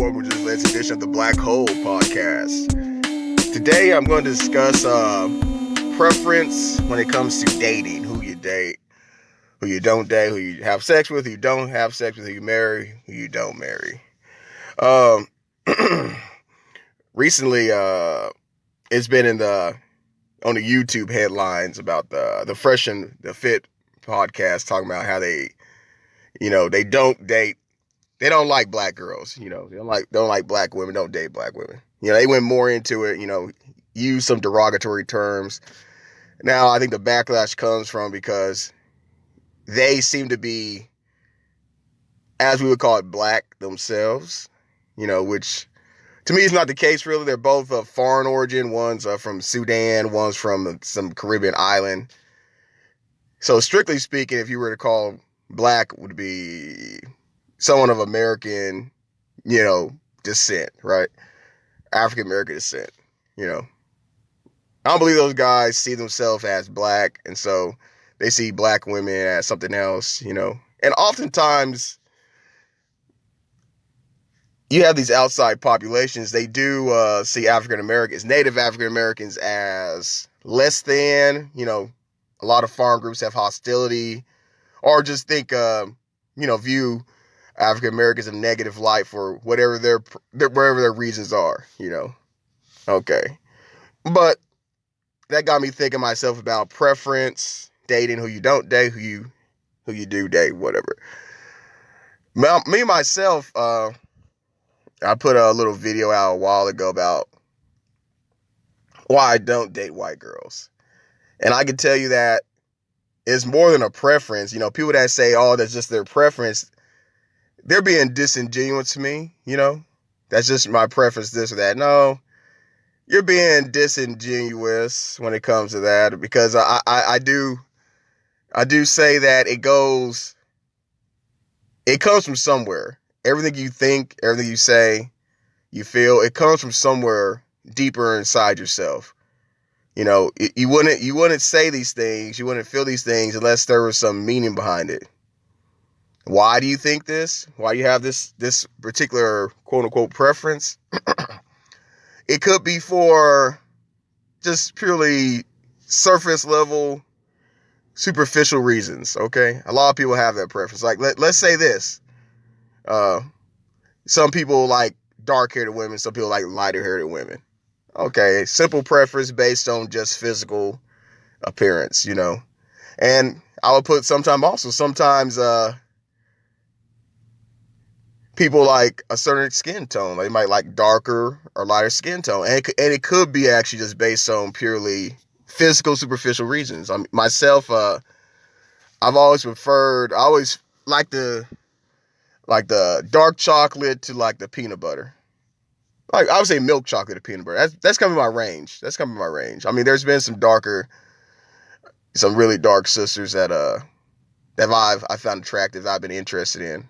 welcome to this latest edition of the Black Hole Podcast. Today I'm going to discuss preference when it comes to dating, who you date, who you don't date, who you have sex with, who you don't have sex with, who you marry, who you don't marry. Recently, it's been on the YouTube headlines about the Fresh and the Fit podcast talking about how they don't date. They don't like black girls, they don't like black women, don't date black women. They went more into it, use some derogatory terms. Now, I think the backlash comes from because they seem to be, as we would call it, black themselves, which to me is not the case, really. They're both of foreign origin. One's from Sudan, one's from some Caribbean island. So strictly speaking, if you were to call black, would be someone of American, descent, right? African American descent, I don't believe those guys see themselves as black, and so they see black women as something else, And oftentimes, you have these outside populations. They do see African Americans, Native African Americans, as less than. A lot of farm groups have hostility, or just think, view African Americans in a negative light for whatever wherever their reasons are, Okay. But that got me thinking myself about preference, dating, who you don't date, who you do date, whatever. Me myself, I put a little video out a while ago about why I don't date white girls. And I can tell you that it's more than a preference. People that say, oh, that's just their preference, they're being disingenuous to me, That's just my preference, this or that. No, you're being disingenuous when it comes to that, because I do say that it comes from somewhere. Everything you think, everything you say, you feel, it comes from somewhere deeper inside yourself. You wouldn't say these things, you wouldn't feel these things unless there was some meaning behind it. Why do you think this? Why do you have this particular quote unquote preference? It could be for just purely surface level, superficial reasons. Okay. A lot of people have that preference. Like, let's say this. Some people like dark-haired women. Some people like lighter-haired women. Okay. Simple preference based on just physical appearance, And I would put sometimes, people like a certain skin tone. They might like darker or lighter skin tone. And it could be actually just based on purely physical, superficial reasons. Myself, I always like the dark chocolate to like the peanut butter. Like, I would say milk chocolate to peanut butter. That's coming my range. I mean, there's been some really dark sisters that I found attractive, I've been interested in.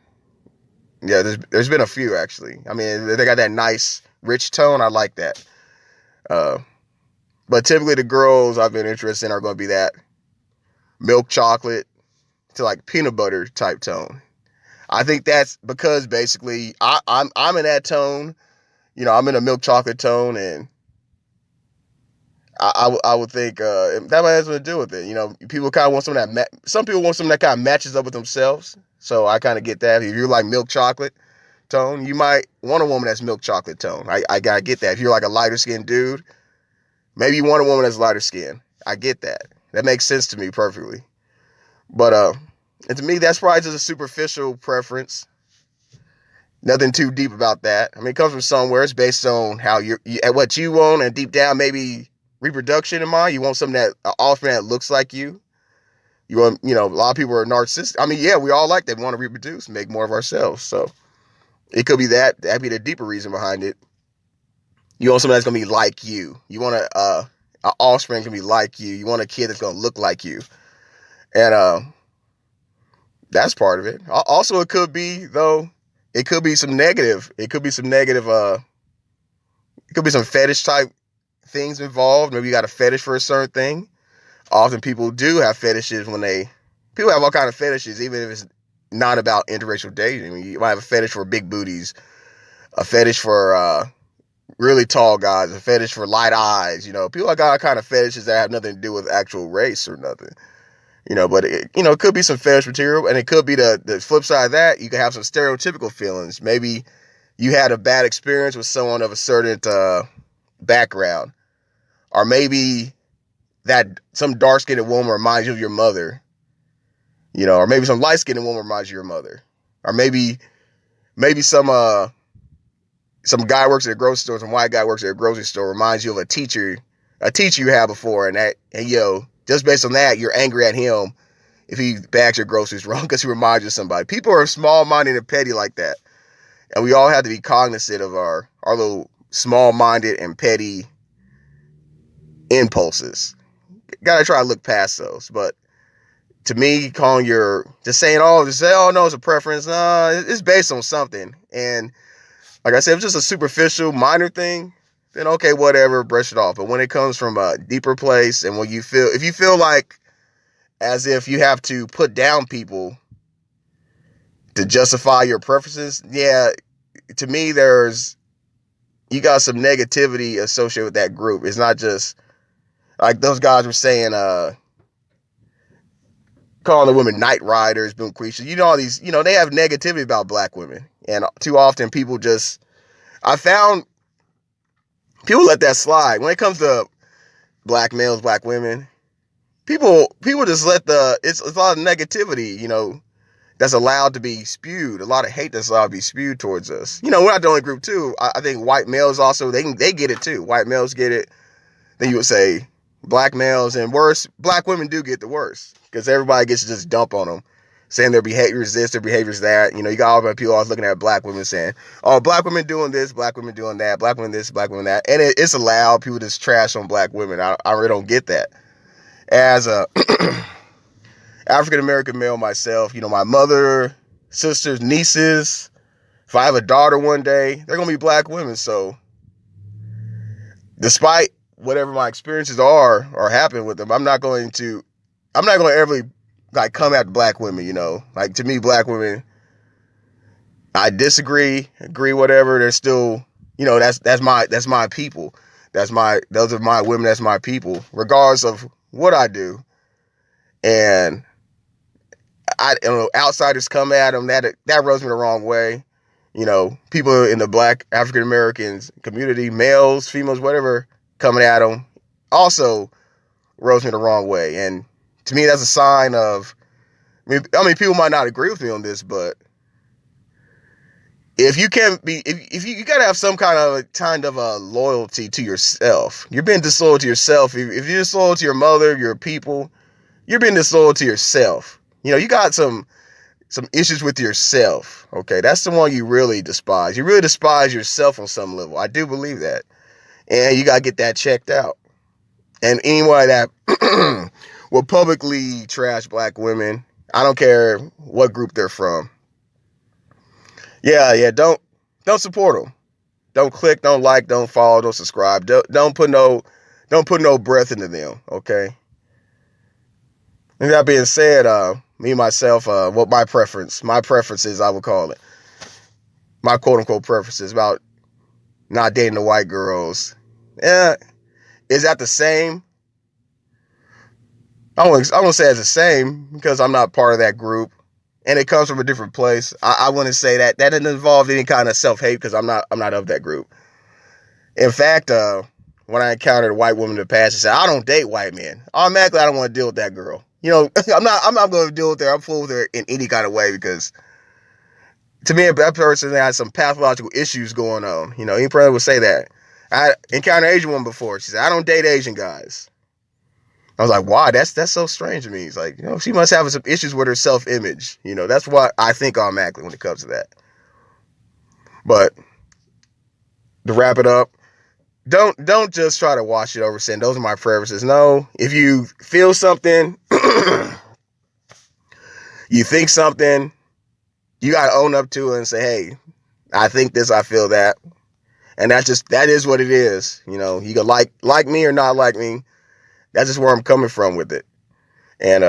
Yeah, there's been a few, actually. I mean, they got that nice, rich tone. I like that. But typically the girls I've been interested in are going to be that milk chocolate to like peanut butter type tone. I think that's because basically I'm in that tone. I'm in a milk chocolate tone, and I would think that might have something to do with it. People kind of want something some people want something that kind of matches up with themselves. So I kind of get that. If you're like milk chocolate tone, you might want a woman that's milk chocolate tone. I gotta get that. If you're like a lighter skinned dude, maybe you want a woman that's lighter skinned. I get that. That makes sense to me perfectly. But and to me, that's probably just a superficial preference. Nothing too deep about that. I mean, it comes from somewhere. It's based on how what you want, and deep down, maybe reproduction in mind. You want something offspring that looks like you. You want, a lot of people are narcissistic. I mean, yeah, we all like that. We want to reproduce, make more of ourselves. So it could be that. That'd be the deeper reason behind it. You want somebody that's going to be like you. You want an offspring to be like you. You want a kid that's going to look like you. And that's part of it. Also, it could be some negative. It could be some fetish type things involved. Maybe you got a fetish for a certain thing. Often people do have fetishes people have all kinds of fetishes, even if it's not about interracial dating. I mean, you might have a fetish for big booties, a fetish for really tall guys, a fetish for light eyes. People got all kind of fetishes that have nothing to do with actual race or nothing. But it could be some fetish material, and it could be the flip side of that. You could have some stereotypical feelings. Maybe you had a bad experience with someone of a certain background, or maybe that some dark-skinned woman reminds you of your mother, or maybe some light-skinned woman reminds you of your mother, or maybe some guy works at a grocery store, some white guy works at a grocery store reminds you of a teacher you had before, and just based on that, you're angry at him if he bags your groceries wrong because he reminds you of somebody. People are small-minded and petty like that, and we all have to be cognizant of our little small-minded and petty impulses. Gotta try to look past those. But to me, saying, oh, no, it's a preference. No, it's based on something. And like I said, if it's just a superficial, minor thing, then okay, whatever, brush it off. But when it comes from a deeper place, and if you feel like as if you have to put down people to justify your preferences, yeah, to me, you got some negativity associated with that group. It's not just like those guys were saying, calling the women night riders, boom creatures. All these, they have negativity about black women. And too often I found people let that slide. When it comes to black males, black women, people just it's a lot of negativity, that's allowed to be spewed. A lot of hate that's allowed to be spewed towards us. We're not the only group too. I think white males also, they get it too. White males get it. Then you would say black males, and worse, black women do get the worst because everybody gets to just dump on them, saying their behavior is this, their behavior is that. You got all the people always looking at black women saying, oh, black women doing this, black women doing that, black women this, black women that. And it's allowed. People just trash on black women. I really don't get that. As a African-American male myself, my mother, sisters, nieces, if I have a daughter one day, they're going to be black women. So despite whatever my experiences are or happen with them, I'm not going to ever like come at black women, like to me, black women, I agree, whatever. They're still, that's my people. Those are my women. That's my people, regardless of what I do. And outsiders come at them. That rubs me the wrong way. People in the black African Americans community, males, females, whatever, coming at them also rubs me the wrong way. And to me, that's a sign of, people might not agree with me on this, but if you gotta have some kind of a loyalty to yourself. You're being disloyal to yourself. If you're disloyal to your mother, your people, you're being disloyal to yourself. You got some issues with yourself. Okay, that's the one you really despise. You really despise yourself on some level. I do believe that, and you gotta get that checked out. And anyone that will publicly trash black women, I don't care what group they're from. Yeah, don't support them. Don't click, don't like, don't follow, don't subscribe. Don't put no breath into them, okay? And that being said, me myself, what my preference is, I would call it. My quote unquote preferences about not dating the white girls. Is that the same? I won't say it's the same because I'm not part of that group. And it comes from a different place. I wouldn't say that doesn't involve any kind of self-hate because I'm not of that group. In fact, when I encountered a white woman in the past and said, I don't date white men, automatically I don't want to deal with that girl. I'm not going to deal with her. I'm full with her in any kind of way because to me, that person has some pathological issues going on. Any person would say that. I encountered an Asian woman before. She said, I don't date Asian guys. I was like, wow, that's so strange to me. It's like, she must have some issues with her self-image. That's what I think automatically when it comes to that. But to wrap it up, don't just try to wash it over saying those are my preferences. No, if you feel something, you think something, you got to own up to it and say, hey, I think this, I feel that. And that is what it is. You can like me or not like me. That's just where I'm coming from with it. And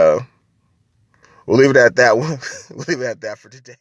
we'll leave it at that. We'll leave it at that for today.